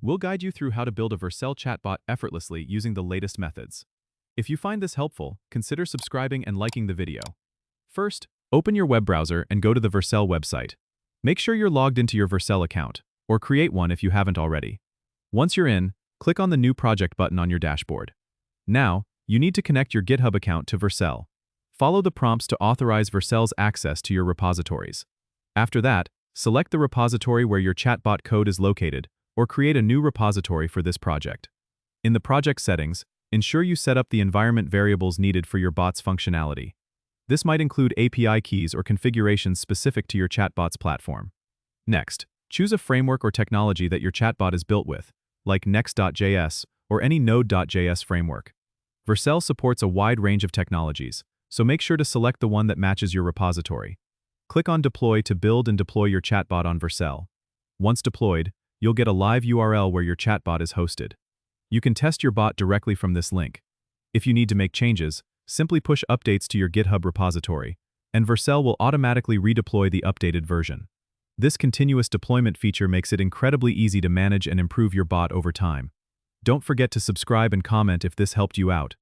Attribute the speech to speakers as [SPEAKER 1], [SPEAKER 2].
[SPEAKER 1] We'll guide you through how to build a Vercel chatbot effortlessly using the latest methods. If you find this helpful, consider subscribing and liking the video. First, open your web browser and go to the Vercel website. Make sure you're logged into your Vercel account, or create one if you haven't already. Once you're in, click on the New Project button on your dashboard. Now, you need to connect your GitHub account to Vercel. Follow the prompts to authorize Vercel's access to your repositories. After that, select the repository where your chatbot code is located, or create a new repository for this project. In the project settings, ensure you set up the environment variables needed for your bot's functionality. This might include API keys or configurations specific to your chatbot's platform. Next, choose a framework or technology that your chatbot is built with, like next.js or any node.js framework. Vercel supports a wide range of technologies, so make sure to select the one that matches your repository. Click on Deploy to build and deploy your chatbot on Vercel. Once deployed, you'll get a live URL where your chatbot is hosted. You can test your bot directly from this link. If you need to make changes, simply push updates to your GitHub repository, and Vercel will automatically redeploy the updated version. This continuous deployment feature makes it incredibly easy to manage and improve your bot over time. Don't forget to subscribe and comment if this helped you out.